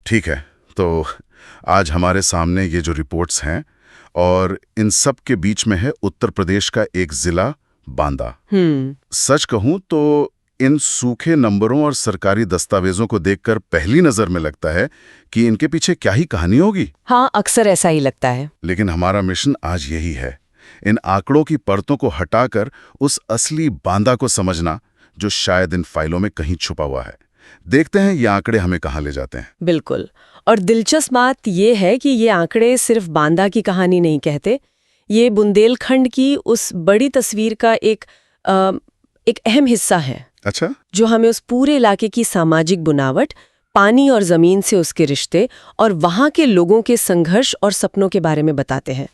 ठीक है, तो आज हमारे सामने ये जो रिपोर्ट्स हैं और इन सब के बीच में है उत्तर प्रदेश का एक जिला बांदा। सच कहूं तो इन सूखे नंबरों और सरकारी दस्तावेजों को देखकर पहली नजर में लगता है कि इनके पीछे क्या ही कहानी होगी। हाँ, अक्सर ऐसा ही लगता है। लेकिन हमारा मिशन आज यही है, इन आंकड़ों की परतों को हटाकर उस असली बांदा को समझना जो शायद इन फाइलों में कहीं छुपा हुआ है। देखते हैं ये आंकड़े हमें कहाँ ले जाते हैं। बिल्कुल। और दिलचस्प बात ये है कि ये आंकड़े सिर्फ बांदा की कहानी नहीं कहते, ये बुंदेलखंड की उस बड़ी तस्वीर का एक अहम हिस्सा है। अच्छा, जो हमें उस पूरे इलाके की सामाजिक बुनावट, पानी और जमीन से उसके रिश्ते और वहां के लोगों के संघर्ष और सपनों के बारे में बताते हैं।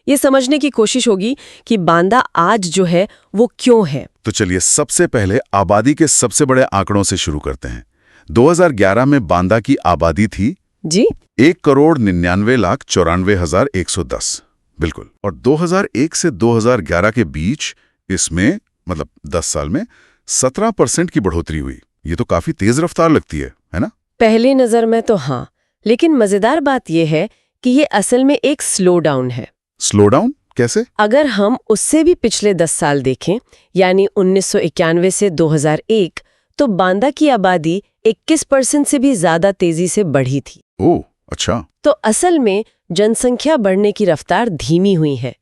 ये समझने की कोशिश होगी कि बांदा आज जो है वो क्यों है। तो चलिए सबसे पहले आबादी के सबसे बड़े आंकड़ों से शुरू करते हैं। 2011 में बांदा की आबादी थी जी 1,99,94,110। बिल्कुल। और 2001 से 2011 के बीच इसमें मतलब 10 साल में 17% की बढ़ोतरी हुई। ये तो काफी तेज रफ्तार लगती है ना? पहली नजर में तो हाँ, लेकिन मजेदार बात यह है कि ये असल में एक स्लो डाउन है। स्लो डाउन कैसे? अगर हम उससे भी पिछले 10 साल देखें, यानी 1991 से 2001, तो बांदा की आबादी 21% से भी ज्यादा तेजी से बढ़ी थी। ओह, अच्छा। तो असल में जनसंख्या बढ़ने की रफ्तार धीमी हुई है।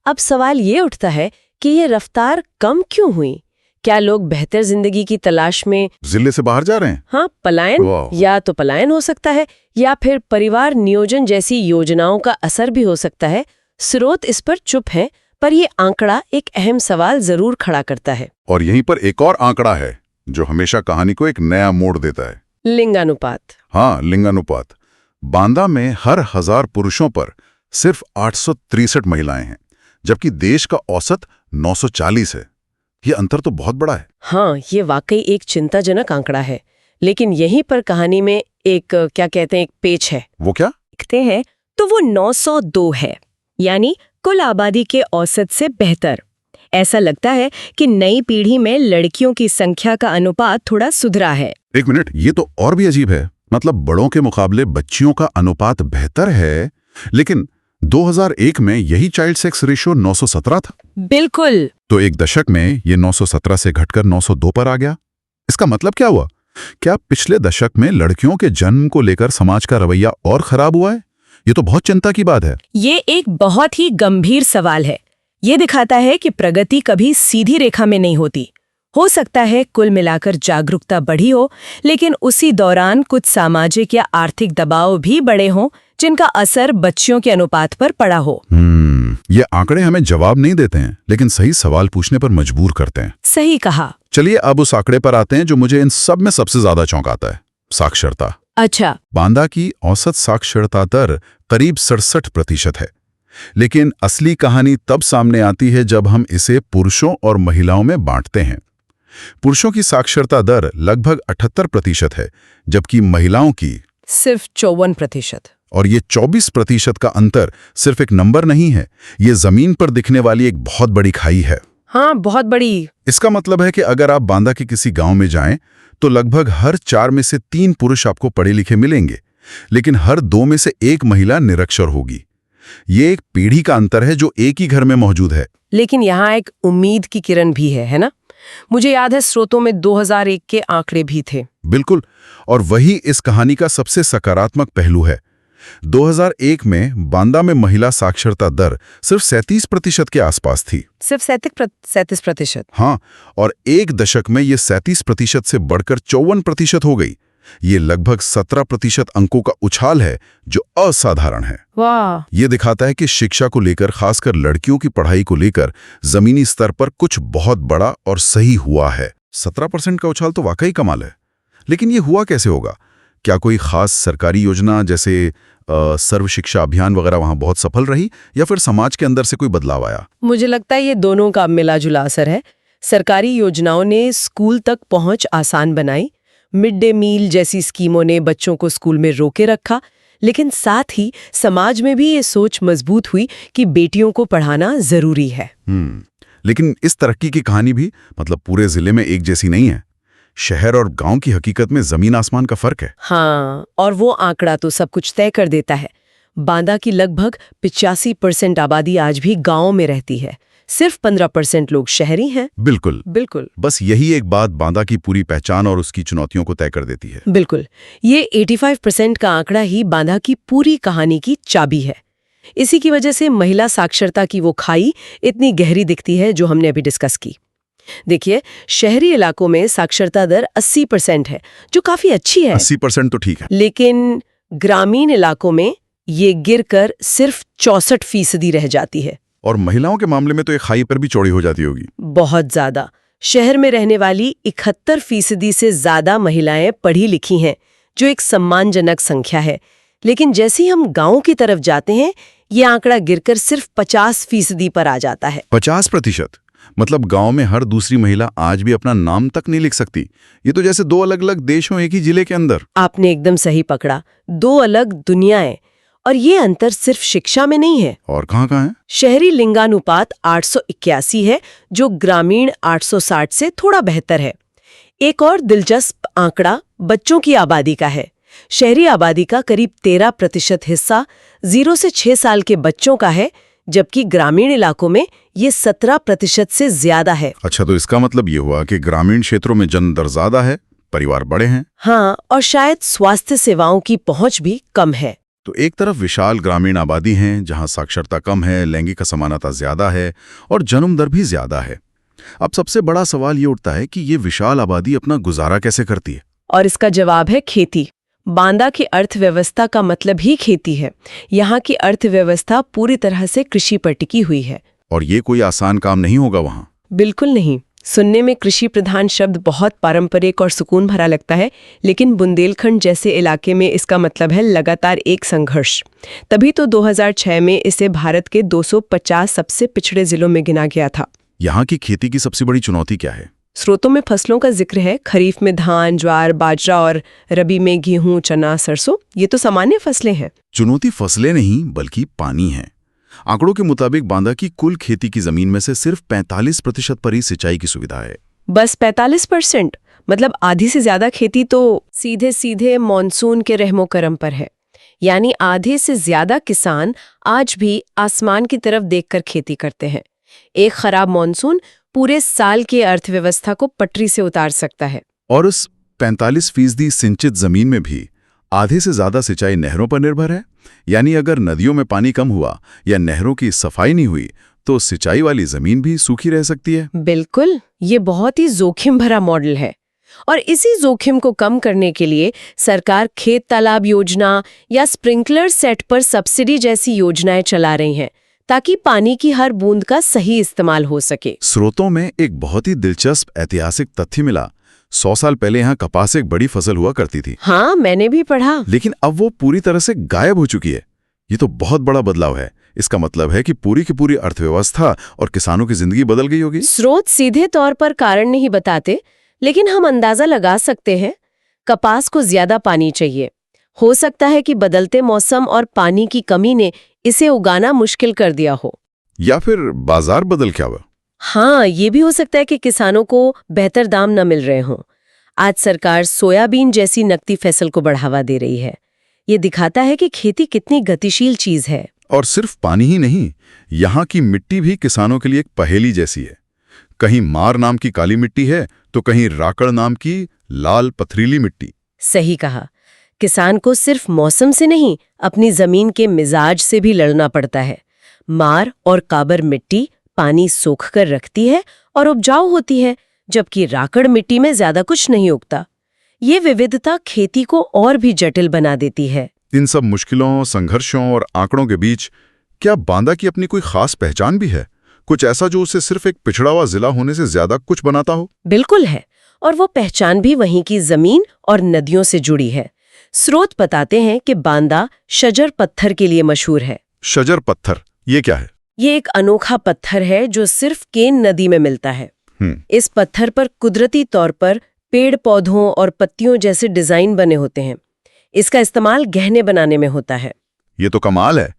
अब सवाल ये उठता है कि ये रफ्तार कम क्यों हुई? क्या लोग बेहतर जिंदगी की तलाश में जिले से बाहर जा रहे हैं? हाँ, पलायन, या तो पलायन हो सकता है, या फिर परिवार नियोजन जैसी योजनाओं का असर भी हो सकता है। स्रोत इस पर चुप है, पर ये आंकड़ा एक अहम सवाल जरूर खड़ा करता है। और यहीं पर एक और आंकड़ा है जो हमेशा कहानी को एक नया मोड़ देता है। लिंगानुपात। हाँ, लिंगानुपात। बांदा में हर 1000 पुरुषों पर सिर्फ 863 महिलाएं हैं, जबकि देश का औसत 940 है। ये अंतर तो बहुत बड़ा है। हाँ, ये वाकई एक चिंताजनक आंकड़ा है। लेकिन यहीं पर कहानी में एक एक पेच है। वो क्या? देखते हैं तो वो 902 है, यानी कुल आबादी के औसत से बेहतर। ऐसा लगता है कि नई पीढ़ी में लड़कियों की संख्या का अनुपात थोड़ा सुधरा है। एक मिनट, ये तो और भी अजीब है। मतलब बड़ों के मुकाबले बच्चियों का अनुपात बेहतर है, लेकिन 2001 में यही चाइल्ड सेक्स रेशियो 917 था। बिल्कुल। तो एक दशक में ये 917 से घटकर 902 पर आ गया। इसका मतलब क्या हुआ? क्या पिछले दशक में लड़कियों के जन्म को लेकर समाज का रवैया और खराब हुआ है? ये तो बहुत चिंता की बात है। ये एक बहुत ही गंभीर सवाल है। ये दिखाता है कि प्रगति कभी सीधी रेखा में नहीं होती। हो सकता है कुल मिलाकर जागरूकता बढ़ी हो, लेकिन उसी दौरान कुछ सामाजिक या आर्थिक दबाव भी बढ़े हों, जिनका असर बच्चियों के अनुपात पर पड़ा हो। ये आंकड़े हमें जवाब नहीं देते हैं, लेकिन सही सवाल पूछने पर मजबूर करते हैं। सही कहा। चलिए अब उस आंकड़े पर आते हैं जो मुझे इन सब में सबसे ज्यादा चौंकाता है, साक्षरता। अच्छा। बांदा की औसत साक्षरता दर करीब 67% है, लेकिन असली कहानी तब सामने आती है जब हम इसे पुरुषों और महिलाओं में बांटते हैं। पुरुषों की साक्षरता दर लगभग 78% है, जबकि महिलाओं की सिर्फ 54%। और ये 24% का अंतर सिर्फ एक नंबर नहीं है, ये जमीन पर दिखने वाली एक बहुत बड़ी खाई है। हाँ, बहुत बड़ी। इसका मतलब है कि अगर आप बांदा के किसी गांव में जाएं, तो लगभग हर 4 में से 3 पुरुष आपको पढ़े लिखे मिलेंगे, लेकिन हर 2 में से 1 महिला निरक्षर होगी। ये एक पीढ़ी का अंतर है जो एक ही घर में मौजूद है। लेकिन यहाँ एक उम्मीद की किरण भी है ना? मुझे याद है स्रोतों में 2001 के आंकड़े भी थे। बिल्कुल, और वही इस कहानी का सबसे सकारात्मक पहलू है। 2001 में बांदा में महिला साक्षरता दर सिर्फ 37% के आसपास थी। सिर्फ 37%? हाँ, और एक दशक में ये 37% से बढ़कर 54% हो गई। ये लगभग 17% अंकों का उछाल है, जो असाधारण है। वाह! ये दिखाता है कि शिक्षा को लेकर, खासकर लड़कियों की पढ़ाई को लेकर जमीनी स्तर पर कुछ बहुत बड़ा और सही हुआ है। 17% का उछाल तो वाकई कमाल है। लेकिन ये हुआ कैसे होगा? क्या कोई खास सरकारी योजना जैसे सर्व शिक्षा अभियान वगैरह वहां बहुत सफल रही, या फिर समाज के अंदर से कोई बदलाव आया? मुझे लगता है ये दोनों का मिला जुला असर है। सरकारी योजनाओं ने स्कूल तक पहुंच आसान बनाई, मिड डे मील जैसी स्कीमों ने बच्चों को स्कूल में रोके रखा, लेकिन साथ ही समाज में भी ये सोच मजबूत हुई कि बेटियों को पढ़ाना जरूरी है। लेकिन इस तरक्की की कहानी भी मतलब पूरे जिले में एक जैसी नहीं है। शहर और गांव की हकीकत में जमीन आसमान का फर्क है। हाँ, और वो आंकड़ा तो सब कुछ तय कर देता है। बांदा की लगभग 85% आबादी आज भी गांव में रहती है, सिर्फ 15% लोग शहरी हैं। बिल्कुल बिल्कुल बस यही एक बात बांदा की पूरी पहचान और उसकी चुनौतियों को तय कर देती है। बिल्कुल, ये 85% का आंकड़ा ही बांदा की पूरी कहानी की चाबी है। इसी की वजह से महिला साक्षरता की वो खाई इतनी गहरी दिखती है जो हमने अभी डिस्कस की। देखिए, शहरी इलाकों में साक्षरता दर 80% है, जो काफी अच्छी है। 80% तो ठीक है। लेकिन ग्रामीण इलाकों में ये गिरकर सिर्फ 64% रह जाती है। और महिलाओं के मामले में तो एक खाई पर भी चौड़ी हो जाती होगी। बहुत ज्यादा। शहर में रहने वाली 71% से ज्यादा महिलाएं पढ़ी लिखी हैं, जो एक सम्मानजनक संख्या है। लेकिन जैसे ही हम गांव की तरफ जाते हैं, ये आंकड़ा गिरकर सिर्फ 50% पर आ जाता है। 50%? मतलब गांव में हर दूसरी महिला आज भी अपना नाम तक नहीं लिख सकती। ये तो जैसे दो अलग अलग देश हों एक ही जिले के अंदर। आपने एकदम सही पकड़ा, दो अलग दुनियाएं। और ये अंतर सिर्फ शिक्षा में नहीं है। और कहाँ है? शहरी लिंगानुपात 881 है, जो ग्रामीण 860 से थोड़ा बेहतर है। एक और दिलचस्प आंकड़ा बच्चों की आबादी का है। शहरी आबादी का करीब 13% हिस्सा 0 से 6 साल के बच्चों का है, जबकि ग्रामीण इलाकों में ये 17% से ज्यादा है। अच्छा, तो इसका मतलब ये हुआ कि ग्रामीण क्षेत्रों में जन्म दर ज्यादा है, परिवार बड़े हैं। हाँ, और शायद स्वास्थ्य सेवाओं की पहुंच भी कम है। तो एक तरफ विशाल ग्रामीण आबादी है जहां साक्षरता कम है, लैंगिक असमानता ज्यादा है और जन्म दर भी ज्यादा है। अब सबसे बड़ा सवाल ये उठता है कि ये विशाल आबादी अपना गुजारा कैसे करती है? और इसका जवाब है खेती। बांदा की अर्थव्यवस्था का मतलब ही खेती है। यहाँ की अर्थव्यवस्था पूरी तरह से कृषि पर टिकी हुई है। और ये कोई आसान काम नहीं होगा वहाँ। बिल्कुल नहीं। सुनने में कृषि प्रधान शब्द बहुत पारंपरिक और सुकून भरा लगता है, लेकिन बुंदेलखंड जैसे इलाके में इसका मतलब है लगातार एक संघर्ष। तभी तो 2006 में इसे भारत के 250 सबसे पिछड़े जिलों में गिना गया था। यहाँ की खेती की सबसे बड़ी चुनौती क्या है? स्रोतों में फसलों का जिक्र है। खरीफ में धान, ज्वार, बाजरा और रबी में गेहूं, चना, सरसों। ये तो सामान्य फसलें हैं। चुनौती फसलें नहीं बल्कि पानी है। आंकड़ों के मुताबिक बांदा की कुल खेती की जमीन में से सिर्फ 45% पर ही सिंचाई की सुविधा है। बस 45%? मतलब आधी से ज्यादा खेती तो सीधे सीधे मॉनसून के रहमो करम पर है। यानी आधे से ज्यादा किसान आज भी आसमान की तरफ देखकर खेती करते हैं। एक खराब मॉनसून पूरे साल की अर्थव्यवस्था को पटरी से उतार सकता है। और उस 45% सिंचित जमीन में भी आधे से ज्यादा सिंचाई नहरों पर निर्भर है। यानी अगर नदियों में पानी कम हुआ या नहरों की सफाई नहीं हुई तो सिंचाई वाली जमीन भी सूखी रह सकती है। बिल्कुल, ये बहुत ही जोखिम भरा मॉडल है। और इसी जोखिम को कम करने के लिए सरकार खेत तालाब योजना या स्प्रिंकलर सेट पर सब्सिडी जैसी योजनाएं चला रही हैं, ताकि पानी की हर बूंद का सही इस्तेमाल हो सके। स्रोतों में एक बहुत ही दिलचस्प ऐतिहासिक तथ्य मिला। 100 साल पहले यहाँ कपास एक बड़ी फसल हुआ करती थी। हाँ, मैंने भी पढ़ा। लेकिन अब वो पूरी तरह से गायब हो चुकी है। ये तो बहुत बड़ा बदलाव है। इसका मतलब है कि पूरी की पूरी अर्थव्यवस्था और किसानों की जिंदगी बदल गई होगी। स्रोत सीधे तौर पर कारण नहीं बताते, लेकिन हम अंदाजा लगा सकते हैं। कपास को ज्यादा पानी चाहिए। हो सकता है कि बदलते मौसम और पानी की कमी ने इसे उगाना मुश्किल कर दिया हो। या फिर बाजार बदल क्या हुआ? हाँ, ये भी हो सकता है कि किसानों को बेहतर दाम न मिल रहे हों। आज सरकार सोयाबीन जैसी नकदी फसल को बढ़ावा दे रही है। ये दिखाता है कि खेती कितनी गतिशील चीज है। और सिर्फ पानी ही नहीं, यहाँ की मिट्टी भी किसानों के लिए एक पहेली जैसी है। कहीं मार नाम की काली मिट्टी है तो कहीं राकड़ नाम की लाल पथरीली मिट्टी। सही कहा। किसान को सिर्फ मौसम से नहीं, अपनी जमीन के मिजाज से भी लड़ना पड़ता है। मार और काबर मिट्टी पानी सोख कर रखती है और उपजाऊ होती है, जबकि राकड़ मिट्टी में ज्यादा कुछ नहीं उगता। ये विविधता खेती को और भी जटिल बना देती है। इन सब मुश्किलों, संघर्षों और आंकड़ों के बीच क्या बांदा की अपनी कोई खास पहचान भी है? कुछ ऐसा जो उसे सिर्फ एक पिछड़ा हुआ जिला होने से ज्यादा कुछ बनाता हो? बिल्कुल है, और वो पहचान भी वहीं की जमीन और नदियों से जुड़ी है। स्रोत बताते हैं कि बांदा शजर पत्थर के लिए मशहूर है। शजर पत्थर, ये क्या है? ये एक अनोखा पत्थर है जो सिर्फ केन नदी में मिलता है। इस पत्थर पर कुदरती तौर पर पेड़ पौधों और पत्तियों जैसे डिजाइन बने होते हैं। इसका इस्तेमाल गहने बनाने में होता है। ये तो कमाल है।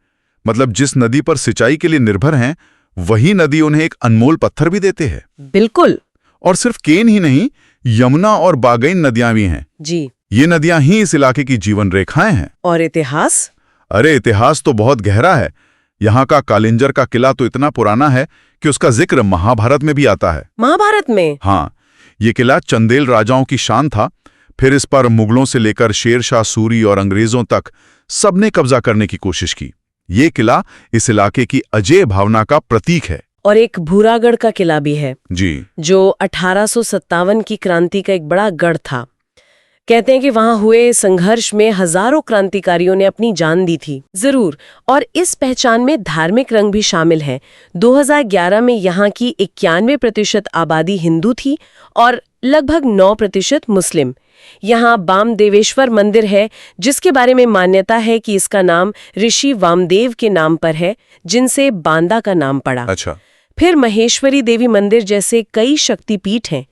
मतलब जिस नदी पर सिंचाई के लिए निर्भर हैं, वही नदी उन्हें एक अनमोल पत्थर भी देते हैं। बिल्कुल। और सिर्फ केन ही नहीं, यमुना और बागैन नदियां भी हैं। जी। ये नदियां ही इस इलाके की जीवन रेखाएं हैं। और इतिहास? अरे इतिहास तो बहुत गहरा है। यहाँ का कालिंजर का किला तो इतना पुराना है कि उसका जिक्र महाभारत में भी आता है। महाभारत में? हाँ, ये किला चंदेल राजाओं की शान था। फिर इस पर मुगलों से लेकर शेरशाह सूरी और अंग्रेजों तक सबने कब्जा करने की कोशिश की। ये किला इस इलाके की अजेय भावना का प्रतीक है। और एक भूरागढ़ का किला भी है जी, जो 1857 की क्रांति का एक बड़ा गढ़ था। कहते हैं कि वहां हुए संघर्ष में हजारों क्रांतिकारियों ने अपनी जान दी थी। जरूर। और इस पहचान में धार्मिक रंग भी शामिल है। 2011 में यहाँ की 91% आबादी हिंदू थी और लगभग 9% मुस्लिम। यहाँ बामदेवेश्वर मंदिर है, जिसके बारे में मान्यता है कि इसका नाम ऋषि वामदेव के नाम पर है, जिनसे बांदा का नाम पड़ा। अच्छा। फिर महेश्वरी देवी मंदिर जैसे कई शक्तिपीठ हैं।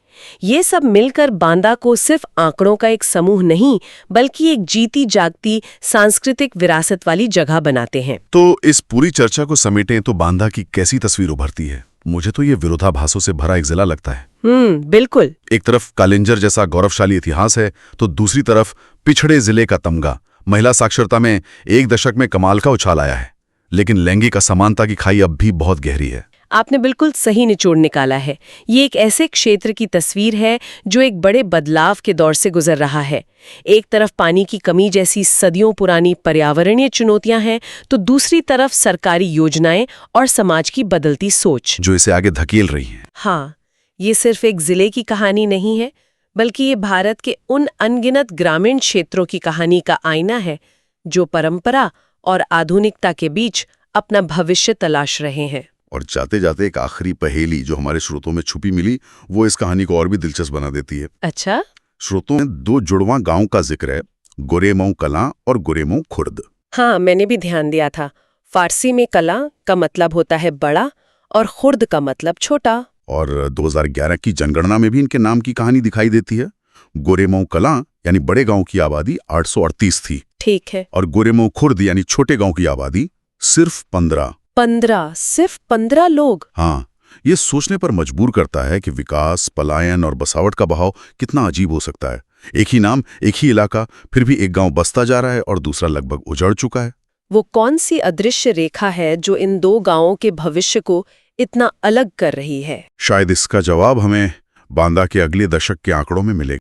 ये सब मिलकर बांदा को सिर्फ आंकड़ों का एक समूह नहीं, बल्कि एक जीती जागती सांस्कृतिक विरासत वाली जगह बनाते हैं। तो इस पूरी चर्चा को समेटें तो बांदा की कैसी तस्वीर उभरती है? मुझे तो ये विरोधाभासों से भरा एक जिला लगता है। बिल्कुल। एक तरफ कालिंजर जैसा गौरवशाली इतिहास है, तो दूसरी तरफ पिछड़े जिले का तमगा। महिला साक्षरता में 1 दशक में कमाल का उछाल आया है, लेकिन लैंगिक असमानता की खाई अब भी बहुत गहरी है। आपने बिल्कुल सही निचोड़ निकाला है। ये एक ऐसे क्षेत्र की तस्वीर है जो एक बड़े बदलाव के दौर से गुजर रहा है। एक तरफ पानी की कमी जैसी सदियों पुरानी पर्यावरणीय चुनौतियां हैं, तो दूसरी तरफ सरकारी योजनाएं और समाज की बदलती सोच जो इसे आगे धकेल रही है। हाँ, ये सिर्फ एक जिले की कहानी नहीं है, बल्कि ये भारत के उन अनगिनत ग्रामीण क्षेत्रों की कहानी का आईना है जो परंपरा और आधुनिकता के बीच अपना भविष्य तलाश रहे हैं। और जाते जाते एक आखिरी पहेली जो हमारे श्रोतों में छुपी मिली, वो इस कहानी को और भी दिलचस्प बना देती है। अच्छा? श्रोतों में 2 जुड़वां गांव का जिक्र है, गुरेमऊ कलां और गुरेमऊ खुर्द। हाँ, मैंने भी ध्यान दिया था। फारसी में कला का मतलब होता है बड़ा और खुर्द का मतलब छोटा। और 2011 की जनगणना में भी इनके नाम की कहानी दिखाई देती है। गुरेमऊ कलां यानी बड़े गांव की आबादी 838 थी। ठीक है। और गुरेमऊ खुर्द यानी छोटे गांव की आबादी सिर्फ 15। सिर्फ 15 लोग? हाँ, ये सोचने पर मजबूर करता है कि विकास, पलायन और बसावट का बहाव कितना अजीब हो सकता है। एक ही नाम, एक ही इलाका, फिर भी एक गांव बसता जा रहा है और दूसरा लगभग उजड़ चुका है। वो कौन सी अदृश्य रेखा है जो इन 2 गांवों के भविष्य को इतना अलग कर रही है? शायद इसका जवाब हमें बांदा के अगले दशक के आंकड़ों में मिलेगा।